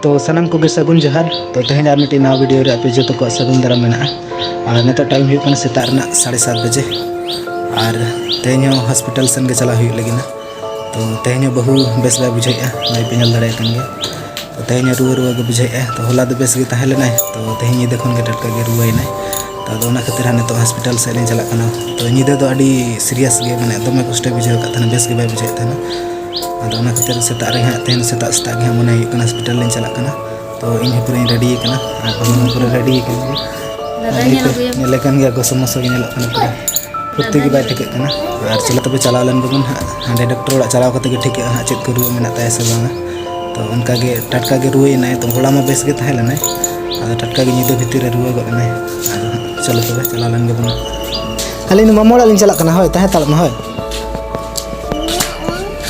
तो सनम को सगुन जहर तो तेज और मिट्टी नवा वीडियो रे पे जो को सगुन दारा मेना और नेतो टाइम हुई कना सेता रना 7:30 बजे और तेज हॉस्पिटल सन के चला हुई लगिना तो तेज बहु बेस बाय बुझाइया नहीं पे नल दाड़े कन गे तो तेज रुआ रुआ के बुझाइया तो होला तो बेस गे ताहे लेना तो तेज नींद खन के टटका गे रुआइना तो ओना खातिर हाँ नितो हॉस्पिटल से लें चला कना तो नींद तो अड़ी सीरियस गे माने दमे कष्ट बुझाव का बेस गे बाय बुझाइ थाना अदो ओना खातिर सेता रे हाँ तेज सेता सेता गे मने हॉस्पिटल लें चला कना तो इन पूरा रेडी कना पूरा रेडी कन लेकिन गया को समस्या गे नेलो कना पूरा फुर्ती गे बाय ठिक कना और चला तबे चला लेन बगन हां डॉक्टर ओड़ा चलाव कते गे ठिक हाँ चेक को रुआ मेना ताय से बांगा तो उनका गे टटका गे रुआइना तो होला मा बेस गे ताहे लेना अदो टटका गे नींद भितर रुआ गना चलो तबे चला लेन गे बन खाली मामोड़ा लिन चला कना होय ताहे ताल मा होय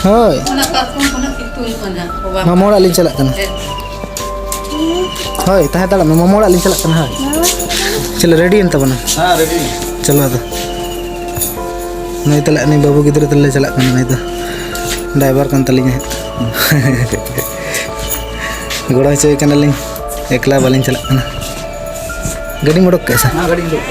होय मामोड़ा लिन चला कना होय ताहे ताल मा मामोड़ा लिन चला कना होय चलो रेडी एन तबना हां रेडी चलो अदो नहीं तला नहीं बाबू गिद्र तले चला कना नहीं तो ड्राइवर कन तलिंग गोड़ा चोय कना लिंग एकला बालिंग चला कना गाड़ी मोड़क कैसा हां गाड़ी मोड़क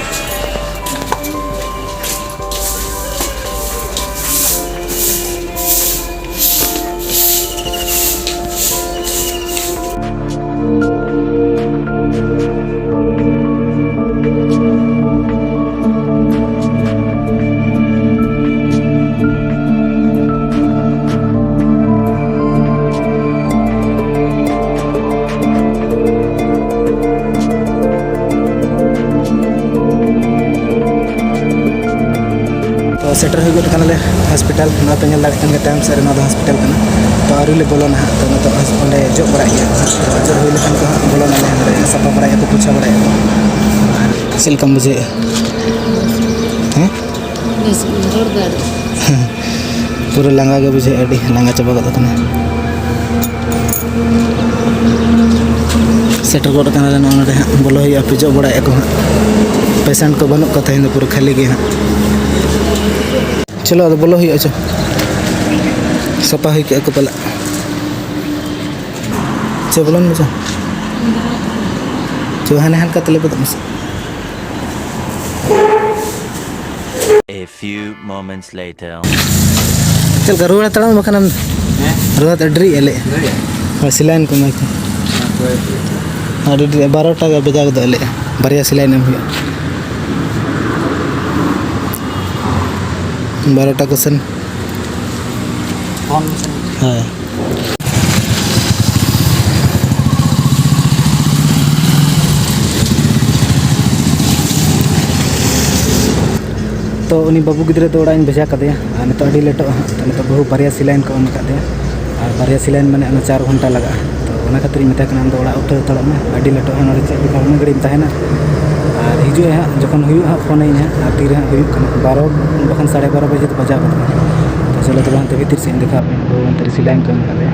सेटर हो गए हॉस्पिटल ना पे नल दाड़े टाइम से हॉस्पिटल तो आरी ले बोलो ना तो अंडे जो बड़ा जो हुई लेकिन बोलो ना सफा बड़ा को पूछा बड़ा सिलकम बुझे हैं पूरा लंगा के बुझे अड़ी लंगा चाबा गत सेटर को बोलो पे जो बड़ा को पेशेंट को बनू का पूरा खाली गे हाँ चलो बोलो हुई अच्छा सपा हुई को पला चे बोलो ना जो हाने हान का तले बता A few moments later. चल कर रोना तड़ा मखन हम रोना तड़री एले और सिलाइन को मैं और 12 टाका बजा के दले बढ़िया सिलाइन हम हुई 12 टाका सन हाँ तो उनी बाबू गिद्रे तो ओड़ा भेजा कदेया नितो अड़ी लेटो तो नितो बहु बारिया सिलाइन को कदेया और बारिया सिलाइन माने 4 घंटा लगा तो ओना खातिर मेता कना दो ओड़ा उठे तड़ा में अड़ी लेटो है नोरे चेक का गड़ी ताहेना और हिजु है जखन हुई हा फोन है और तीर है हुई 12 बखन 12:30 बजे तो बजा तो चलो तो वहां भीतर से देखा वो अंतर सिलाइन को कदेया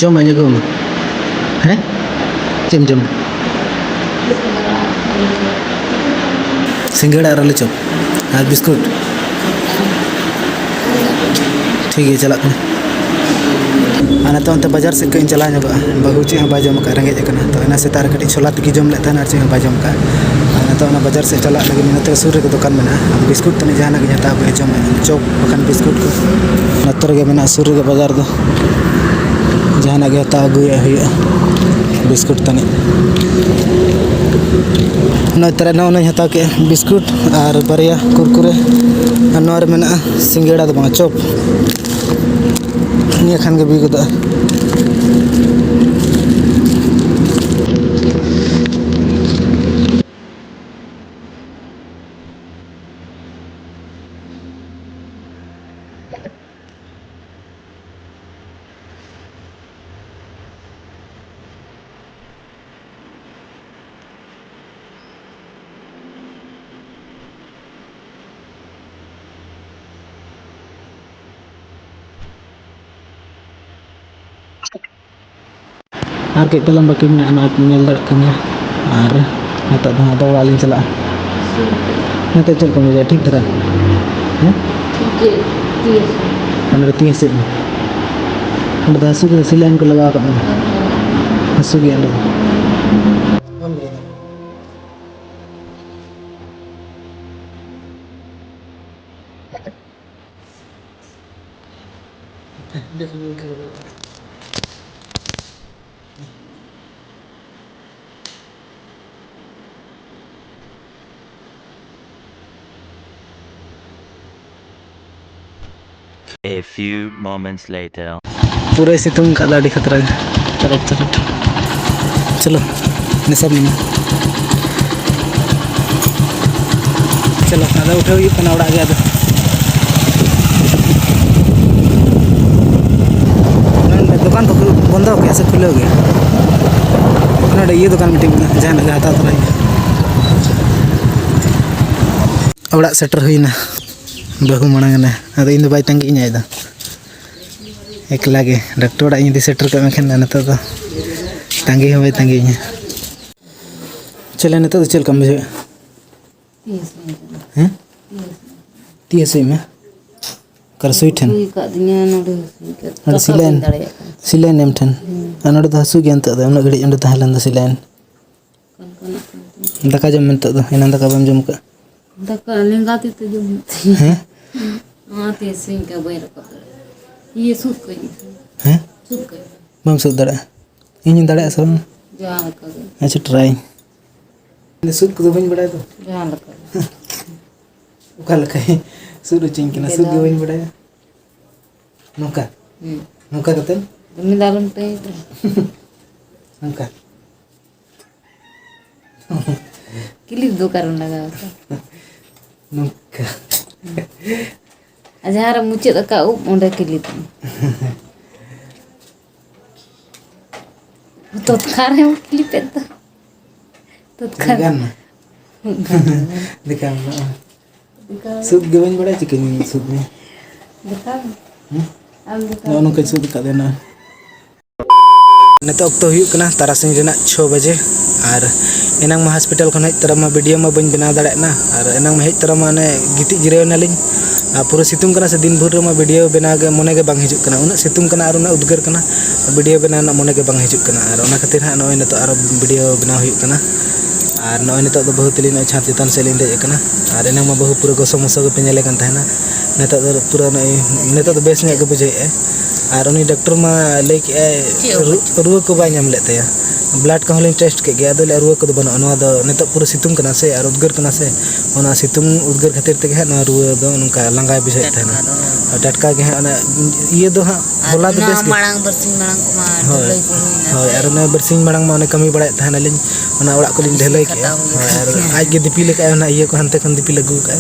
जम aja gom हैं जम जम सिंगड़ा और लचो और बिस्कुट ठीक है चला आना तो अंत बाजार से कहीं चला बहु चे बाजम का रेंगे तो एना सेता कटी छोला तकी जम लेता ना चे बाजम का तो बाजार से चला लगे नते सूर के दुकान में बिस्कुट तने जहाना के हता पे जम चौक बखान बिस्कुट को नतर के मेना सूर के बाजार दो जहाना के हता अगुया हुआ बिस्कुट तने नतर ना हता के बिस्कुट और बारिया कुरकुरे और मेना सिंगेड़ा दो चौप निया खान के बिगुदा और कई तलम बाकी मेना नेल दाड़े कनिया और नित दो वाली चला नित चल को मुझे ठीक तरह ती से हसू के सिलाइन को लगा हसू के A few moments later. पूरे सितुंग का दाढ़ी खतरा है चलो चलो चलो निसब नहीं चलो आधा उठे हुई पना उड़ा गया दुकान को बंद हो गया से खुले हो गया ये दुकान मीटिंग जहाँ हता तरह ओड़ा सेटर हुईना बहु मांगना अद इन बै तंगी एकला गे डॉक्टर ओड़ा इदी सेटर कर मेखान नत तंगी बै तंगी चले नत चल कम बुझे हैं ती हसुई में कर सुई ठन सिलाइन सिलाइन एम ठन नोड़े तो हसू गया उन घड़ी अंडे तहलन सिलाइन दाका जम में एना दाका बम जम का दाका लेंगाती तो जम हैं आते सिंह का बैर का ये सूत कोई हैं सूत कोई बम सुद दड़ा इन दड़ा सब जहां का अच्छा ट्राई ने सुद को बन बड़ा तो जहां लगा उका लका सुद चिंग के ना सुद के बन बड़ा नौका नौका कतन मिदालम पे नौका किलिप दो कारण लगा नौका जहां मुचे का ओंडे किलिप तो खारे किलिप तो खारे गाना दिखा सुद के बन बड़ा चिकन सुद में दिखा नौनो के सुद का देना नित अक्तो हुई कना तारासिंग रेना 6 बजे और एनांग मा हॉस्पिटल खन हेज तरा मा वीडियो मा बन बना दाड़ेना और एनांग मा हेज तरा मा ने गिति जिरेवनालिं पूरा सितुंग कना से दिन भर मा वीडियो बना के मने के बांग हिजुक कना उना सितुंग कना और उना उद्गार कना वीडियो बना ना मने के बांग हिजुक कना और उना खातिर हा नय नित और वीडियो बना हुई कना और नय नित दो बहुत लिन छात चितान से लिन देज कना और एनांग मा बहु पूरा गोसो मसो के पेनेले कन थाना नित दो पूरा नय नित दो बेस ने के बुझे और उनी डॉक्टर मा लई के रुआ को बाय नाम लेते ब्लड को हलिन टेस्ट के गया दले रुआ को बनो नवा दो नित पूरा सितुंग कना से और उद्गार कना से ओना सितुंग उद्गार खातिर ते ना रुआ दो नका लंगाय बुझे थाना टटका के ना ये दो हा होला दो बेस मांग बरसिंग मांग मा ढलई को होय और ना बरसिंग मांग मा ने कमी बड़ाय थाना लिन ओना ओड़ा को लिन ढलई के और आज के दिपी लेके ना ये को हनते खन दिपी लगू का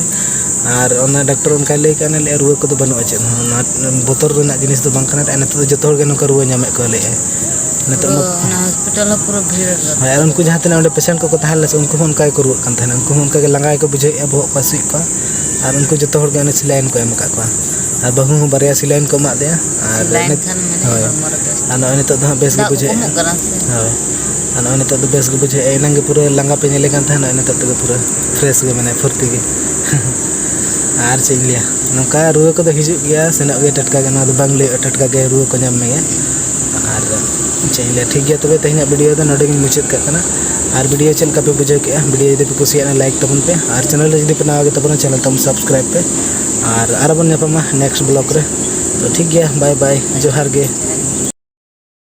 और ओना डॉक्टर उनका लई का ले रुआ को बनो अचे ना बोतर रेना जिनिस दो बांग कना ना तो जतो हर के नका रुआ नामे को ले नित हॉस्पिटल पूरा भीड़ और उनको जहाँ तना पेशेंट को तहले से उनको उनका को रुआ कन उनको उनका लंगाय को बुझे बहुत पासी को और उनको जो हर के सिलाइन को एम का और बहु बारे सिलाइन को एमा दे और नय नित दो बेस के बुझे और नय नित दो बेस के बुझे एनांगे पूरा लंगा पे नेले कन नित तो पूरा फ्रेश के माने फुर्ती के और चेक लिया नौका रुआ को हिजुग गया सेना के टटका के ना बांग ले टटका के रुआ को नाम में और चेक लिया ठीक गया तबे तेहना वीडियो दो नोडे मुचाद करना और वीडियो चल का पे बुझे के वीडियो यदि पे कुसिया लाइक तबन पे और चैनल यदि पे नवा तबन चैनल तम सब्सक्राइब पे और बन नेक्स्ट ब्लॉग रे तो ठीक गया बाय बाय जोहार गे।